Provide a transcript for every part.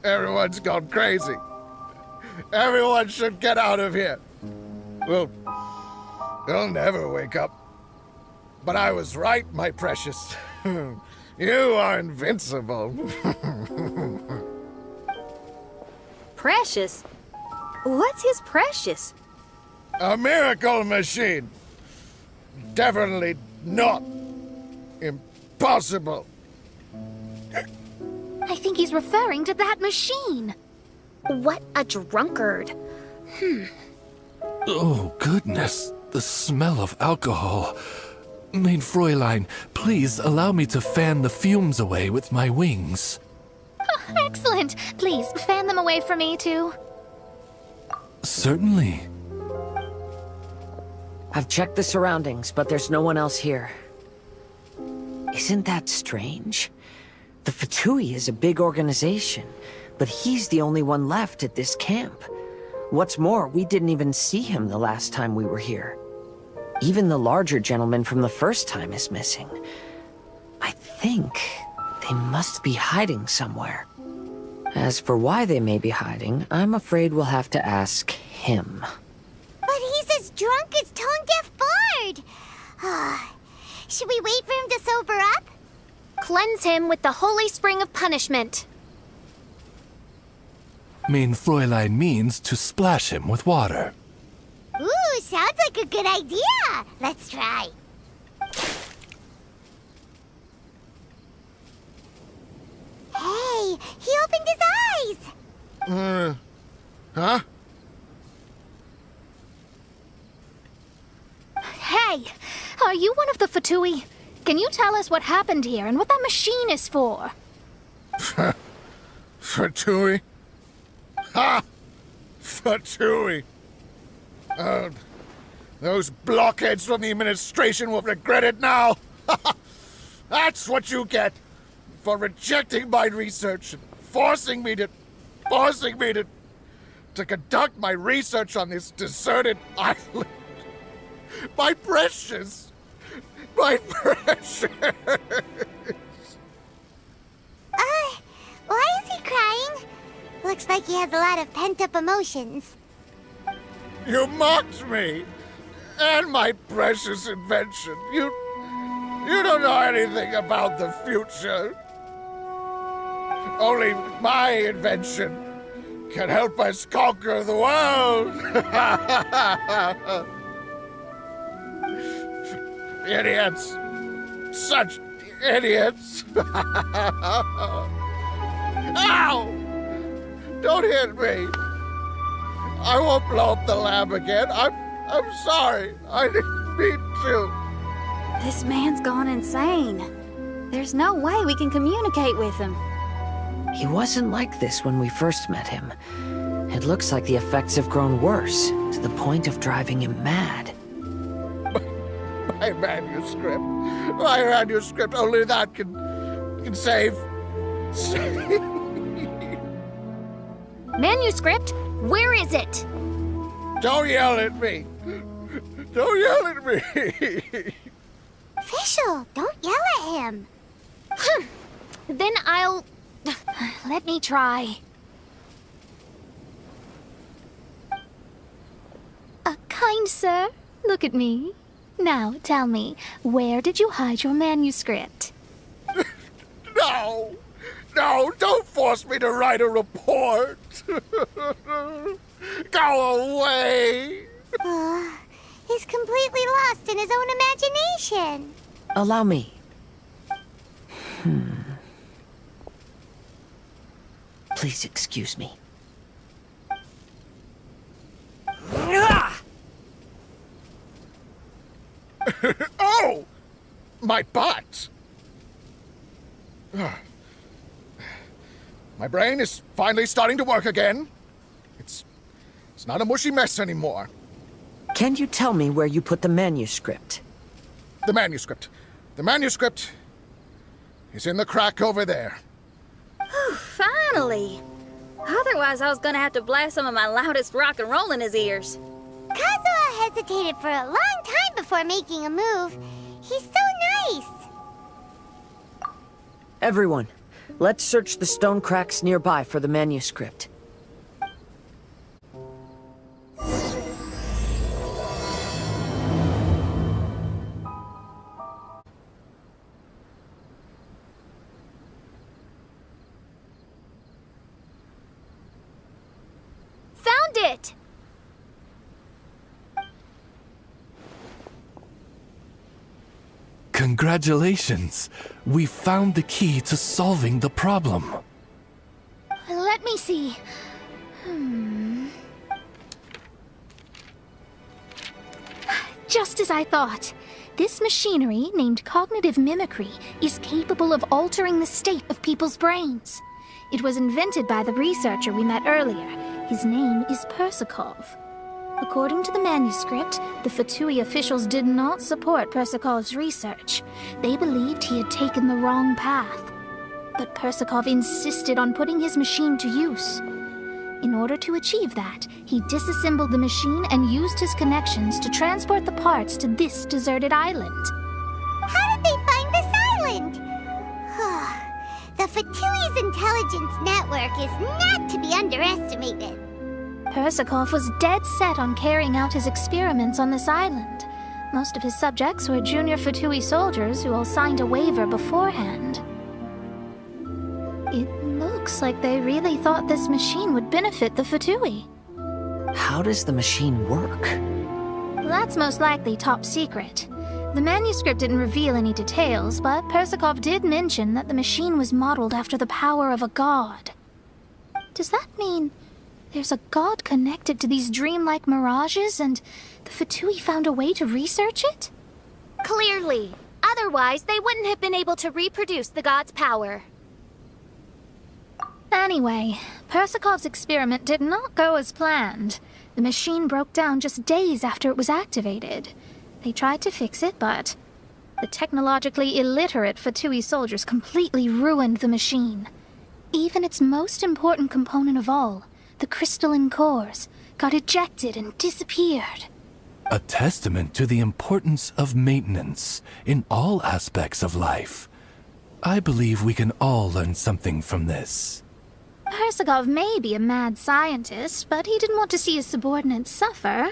Everyone's gone crazy. Everyone should get out of here. We'll never wake up. But I was right, my precious. You are invincible. Precious? What's his precious? A miracle machine. Definitely not impossible. I think he's referring to that machine. What a drunkard. Oh, goodness. The smell of alcohol. Mein Fräulein, please allow me to fan the fumes away with my wings. Oh, excellent. Please, fan them away from me, too. Certainly. I've checked the surroundings, but there's no one else here. Isn't that strange? The Fatui is a big organization, but he's the only one left at this camp. What's more, we didn't even see him the last time we were here. Even the larger gentleman from the first time is missing. I think they must be hiding somewhere. As for why they may be hiding, I'm afraid we'll have to ask him. But he's as drunk as Tone-Deaf Bard! Should we wait for him to sober up? Cleanse him with the holy spring of punishment. Mein Fräulein means to splash him with water. Ooh, sounds like a good idea! Let's try. Hey, he opened his eyes! Huh? Hey, are you one of the Fatui? Can you tell us what happened here and what that machine is for? Fatui? Ha! Fatui! Those blockheads from the administration will regret it now! That's what you get for rejecting my research and forcing me to conduct my research on this deserted island. My precious! My precious! Why is he crying? Looks like he has a lot of pent-up emotions. You mocked me! And my precious invention. You don't know anything about the future. Only my invention can help us conquer the world! Idiots! Such idiots! Ow! Don't hit me! I won't blow up the lab again. I'm sorry. I didn't mean to. This man's gone insane. There's no way we can communicate with him. He wasn't like this when we first met him. It looks like the effects have grown worse, to the point of driving him mad. My manuscript. Only that can save. Manuscript? Where is it? Don't yell at me. Don't yell at me. Fischl, don't yell at him. Then I'll... Let me try. Kind sir, look at me. Now, tell me, where did you hide your manuscript? No, don't force me to write a report. Go away. He's completely lost in his own imagination. Allow me. Please excuse me. Oh! My butt! My brain is finally starting to work again. It's not a mushy mess anymore. Can you tell me where you put the manuscript? The manuscript is in the crack over there. Finally! Otherwise, I was gonna have to blast some of my loudest rock and roll in his ears. Kazuha hesitated for a long time before making a move. He's so nice. Everyone, let's search the stone cracks nearby for the manuscript. Found it! Congratulations! We found the key to solving the problem. Let me see. Just as I thought. This machinery, named cognitive mimicry, is capable of altering the state of people's brains. It was invented by the researcher we met earlier. His name is Persikov. According to the manuscript, the Fatui officials did not support Persikov's research. They believed he had taken the wrong path. But Persikov insisted on putting his machine to use. In order to achieve that, he disassembled the machine and used his connections to transport the parts to this deserted island. How did they find this island? The Fatui's intelligence network is not to be underestimated. Persikov was dead set on carrying out his experiments on this island. Most of his subjects were junior Fatui soldiers who all signed a waiver beforehand. It looks like they really thought this machine would benefit the Fatui. How does the machine work? That's most likely top secret. The manuscript didn't reveal any details, but Persikov did mention that the machine was modeled after the power of a god. Does that mean there's a god connected to these dreamlike mirages, and the Fatui found a way to research it? Clearly. Otherwise, they wouldn't have been able to reproduce the god's power. Anyway, Persikov's experiment did not go as planned. The machine broke down just days after it was activated. They tried to fix it, but the technologically illiterate Fatui soldiers completely ruined the machine. Even its most important component of all, the crystalline cores, got ejected and disappeared. A testament to the importance of maintenance in all aspects of life. I believe we can all learn something from this. Persikov may be a mad scientist, but he didn't want to see his subordinates suffer.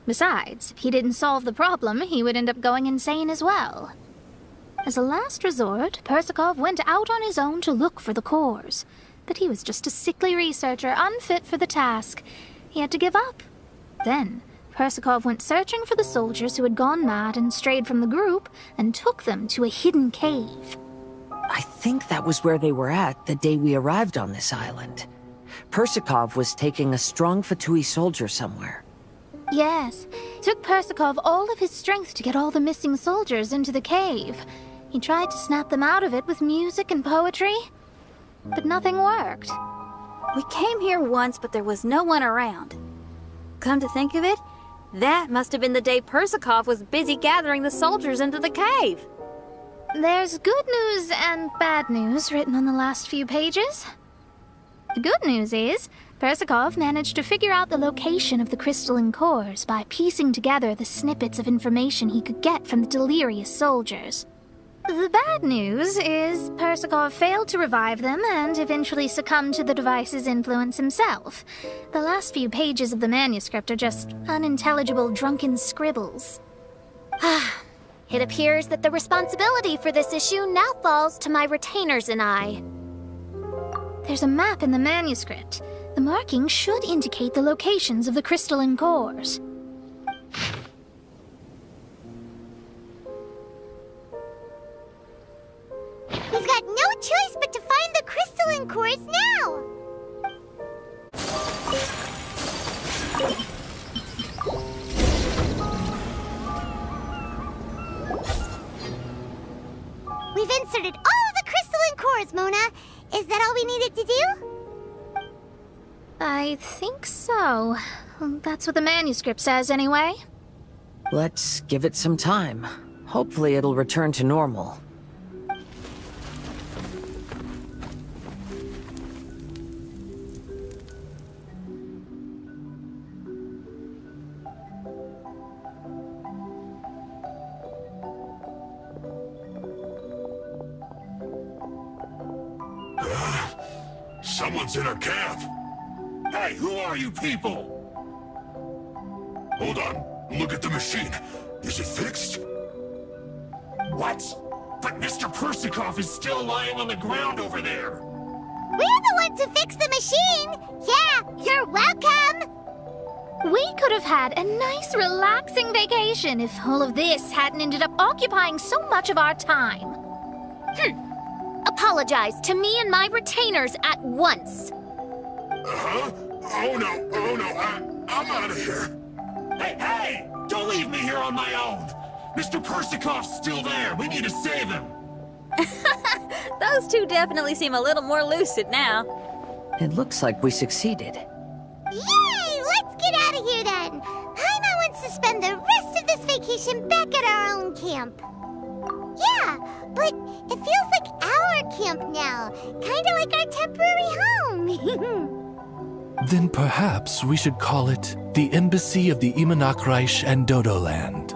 Besides, if he didn't solve the problem, he would end up going insane as well. As a last resort, Persikov went out on his own to look for the cores. But he was just a sickly researcher, unfit for the task. He had to give up. Then, Persikov went searching for the soldiers who had gone mad and strayed from the group, and took them to a hidden cave. I think that was where they were at the day we arrived on this island. Persikov was taking a strong Fatui soldier somewhere. Yes, it took Persikov all of his strength to get all the missing soldiers into the cave. He tried to snap them out of it with music and poetry, but nothing worked. We came here once, but there was no one around. Come to think of it, that must have been the day Persikov was busy gathering the soldiers into the cave. There's good news and bad news written on the last few pages. The good news is, Persikov managed to figure out the location of the crystalline cores by piecing together the snippets of information he could get from the delirious soldiers. The bad news is Persikov failed to revive them and eventually succumbed to the device's influence himself. The last few pages of the manuscript are just unintelligible drunken scribbles. It appears that the responsibility for this issue now falls to my retainers and I. There's a map in the manuscript. The markings should indicate the locations of the crystalline cores. We've got no choice but to find the crystalline cores now! We've inserted all the crystalline cores, Mona. Is that all we needed to do? I think so. That's what the manuscript says, anyway. Let's give it some time. Hopefully it'll return to normal. Someone's in our camp. Hey, who are you people? Hold on. Look at the machine. Is it fixed? What? But Mr. Persikov is still lying on the ground over there. We're the ones who fixed the machine. Yeah, you're welcome. We could have had a nice, relaxing vacation if all of this hadn't ended up occupying so much of our time. Apologize to me and my retainers at once. Uh-huh? Oh no, I'm out of here. Hey, don't leave me here on my own. Mr. Persikov's still there. We need to save him. Those two definitely seem a little more lucid now. It looks like we succeeded. Yay! Let's get out of here then. Paimon wants to spend the rest of this vacation back at our own camp. Yeah, but it feels like our camp now. Kinda like our temporary home. Then perhaps we should call it the Embassy of the Imanakreich and Dodoland.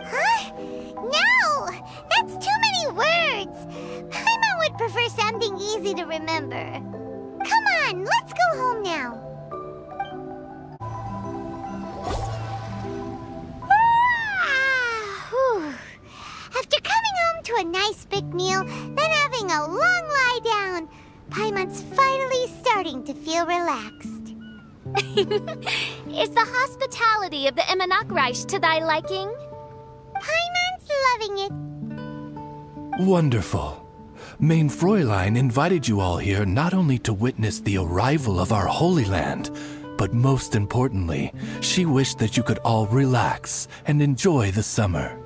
Huh? No! That's too many words. Paimon would prefer something easy to remember. Come on, let's go home now. After coming home to a nice big meal, then having a long lie down, Paimon's finally starting to feel relaxed. Is the hospitality of the Imanakreich to thy liking? Paimon's loving it. Wonderful. Main Fräulein invited you all here not only to witness the arrival of our Holy Land, but most importantly, she wished that you could all relax and enjoy the summer.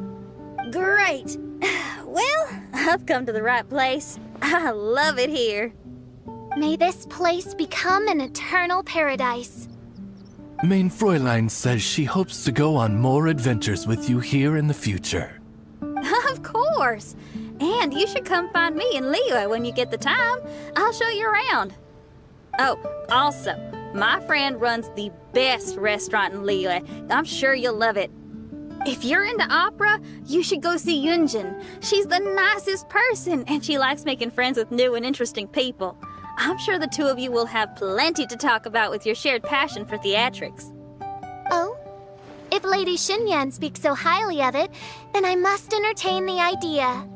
Great. Well, I've come to the right place. I love it here. May this place become an eternal paradise. Main Fräulein says she hopes to go on more adventures with you here in the future. Of course. And you should come find me in Liyue when you get the time. I'll show you around. Oh, also, my friend runs the best restaurant in Liyue. I'm sure you'll love it. If you're into opera, you should go see Yunjin. She's the nicest person, and she likes making friends with new and interesting people. I'm sure the two of you will have plenty to talk about with your shared passion for theatrics. Oh? If Lady Xinyan speaks so highly of it, then I must entertain the idea.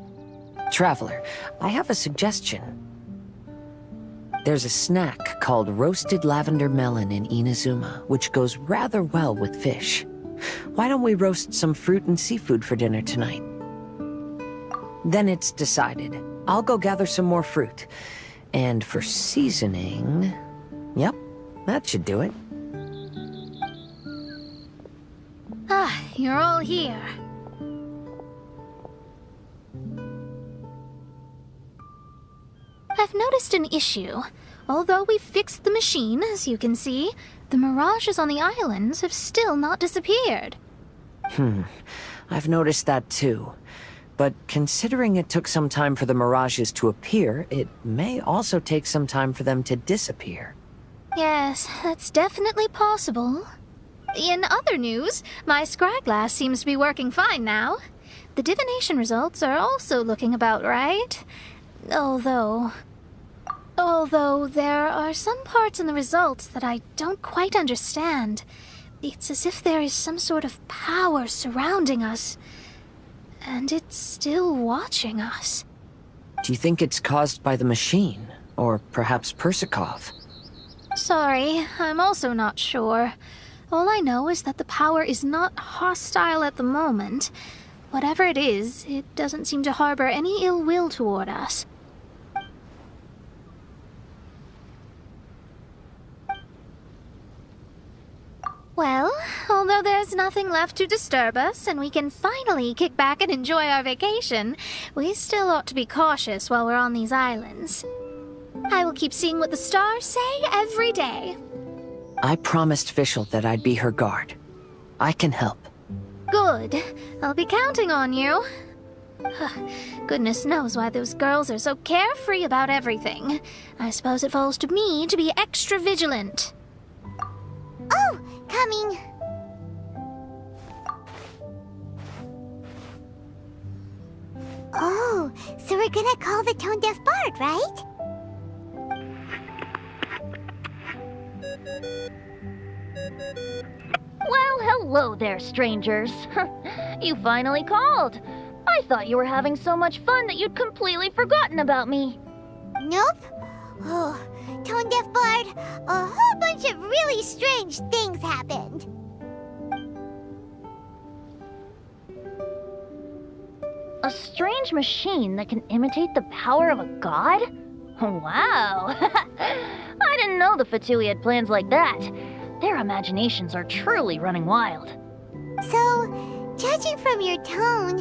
Traveler, I have a suggestion. There's a snack called roasted lavender melon in Inazuma, which goes rather well with fish. Why don't we roast some fruit and seafood for dinner tonight? Then it's decided. I'll go gather some more fruit. And for seasoning... Yep, that should do it. Ah, you're all here. I've noticed an issue. Although we've fixed the machine, as you can see, the mirages on the islands have still not disappeared. I've noticed that too. But considering it took some time for the mirages to appear, it may also take some time for them to disappear. Yes, that's definitely possible. In other news, my scryglass seems to be working fine now. The divination results are also looking about right. Although there are some parts in the results that I don't quite understand. It's as if there is some sort of power surrounding us. And it's still watching us. Do you think it's caused by the machine? Or perhaps Persikov? Sorry, I'm also not sure. All I know is that the power is not hostile at the moment. Whatever it is, it doesn't seem to harbor any ill will toward us. Well, although there's nothing left to disturb us and we can finally kick back and enjoy our vacation, we still ought to be cautious while we're on these islands. I will keep seeing what the stars say every day. I promised Fischl that I'd be her guard. I can help. Good. I'll be counting on you. Goodness knows why those girls are so carefree about everything. I suppose it falls to me to be extra vigilant. Oh, coming. Oh, so we're gonna call the tone-deaf bard, right? Well, hello there, strangers. You finally called. I thought you were having so much fun that you'd completely forgotten about me. Nope. Oh, Tone Deaf Bard, a whole bunch of really strange things happened. A strange machine that can imitate the power of a god? Wow! I didn't know the Fatui had plans like that. Their imaginations are truly running wild. So, judging from your tone,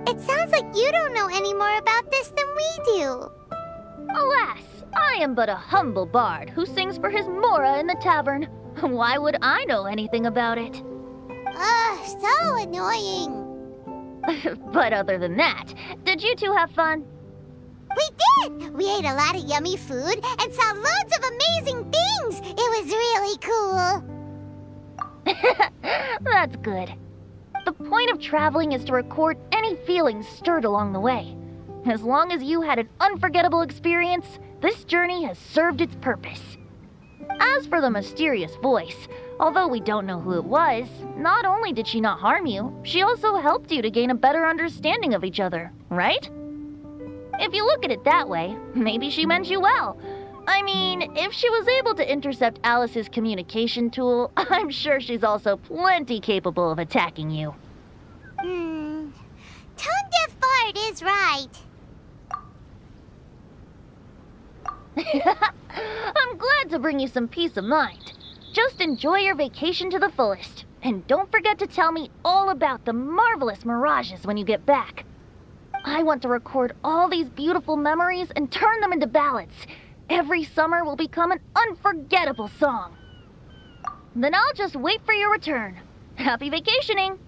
it sounds like you don't know any more about this than we do. Alas, I am but a humble bard who sings for his Mora in the tavern. Why would I know anything about it? Ugh, so annoying. But other than that, did you two have fun? We did! We ate a lot of yummy food and saw loads of amazing things! It was really cool! That's good. The point of traveling is to record any feelings stirred along the way. As long as you had an unforgettable experience, this journey has served its purpose. As for the mysterious voice, although we don't know who it was, not only did she not harm you, she also helped you to gain a better understanding of each other, right? If you look at it that way, maybe she meant you well. I mean, if she was able to intercept Alice's communication tool, I'm sure she's also plenty capable of attacking you. Tone Deaf Bard is right. I'm glad to bring you some peace of mind. Just enjoy your vacation to the fullest. And don't forget to tell me all about the marvelous mirages when you get back. I want to record all these beautiful memories and turn them into ballads. Every summer will become an unforgettable song. Then I'll just wait for your return. Happy vacationing!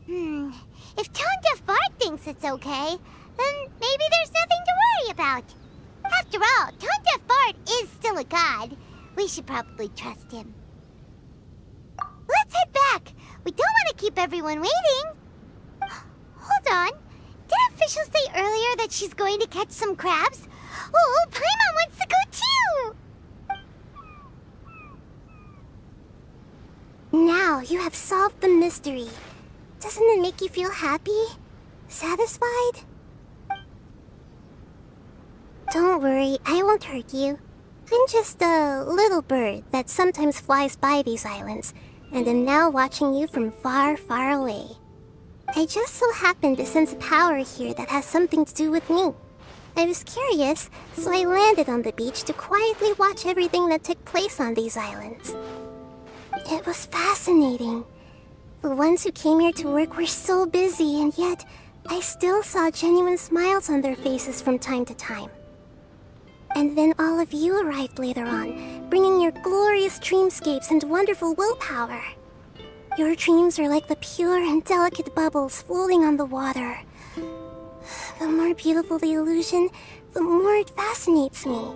If Tone Deaf Bard thinks it's okay, then maybe there's nothing to worry about. After all, Tone Deaf Bard is still a god. We should probably trust him. Let's head back. We don't want to keep everyone waiting. Hold on. Did officials say earlier that she's going to catch some crabs? Oh, Paimon wants to go too! Now you have solved the mystery. Doesn't it make you feel happy? Satisfied? Don't worry, I won't hurt you. I'm just a little bird that sometimes flies by these islands, and am now watching you from far, far away. I just so happened to sense a power here that has something to do with me. I was curious, so I landed on the beach to quietly watch everything that took place on these islands. It was fascinating. The ones who came here to work were so busy, and yet I still saw genuine smiles on their faces from time to time. And then all of you arrived later on, bringing your glorious dreamscapes and wonderful willpower. Your dreams are like the pure and delicate bubbles floating on the water. The more beautiful the illusion, the more it fascinates me.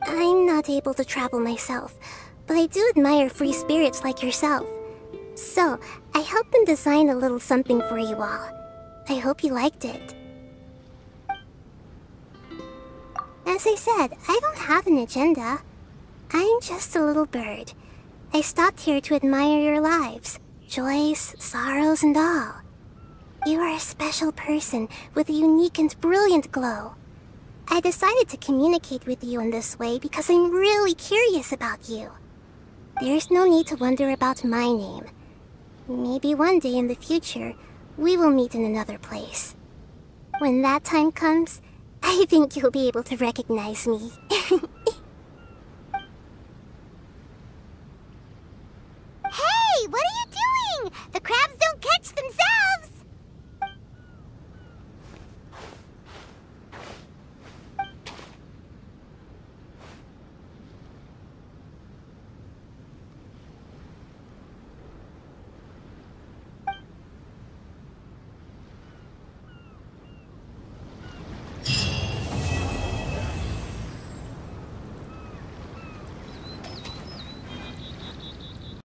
I'm not able to travel myself, but I do admire free spirits like yourself. So, I helped them design a little something for you all. I hope you liked it. As I said, I don't have an agenda. I'm just a little bird. I stopped here to admire your lives, joys, sorrows, and all. You are a special person with a unique and brilliant glow. I decided to communicate with you in this way because I'm really curious about you. There's no need to wonder about my name. Maybe one day in the future, we will meet in another place. When that time comes, I think you'll be able to recognize me.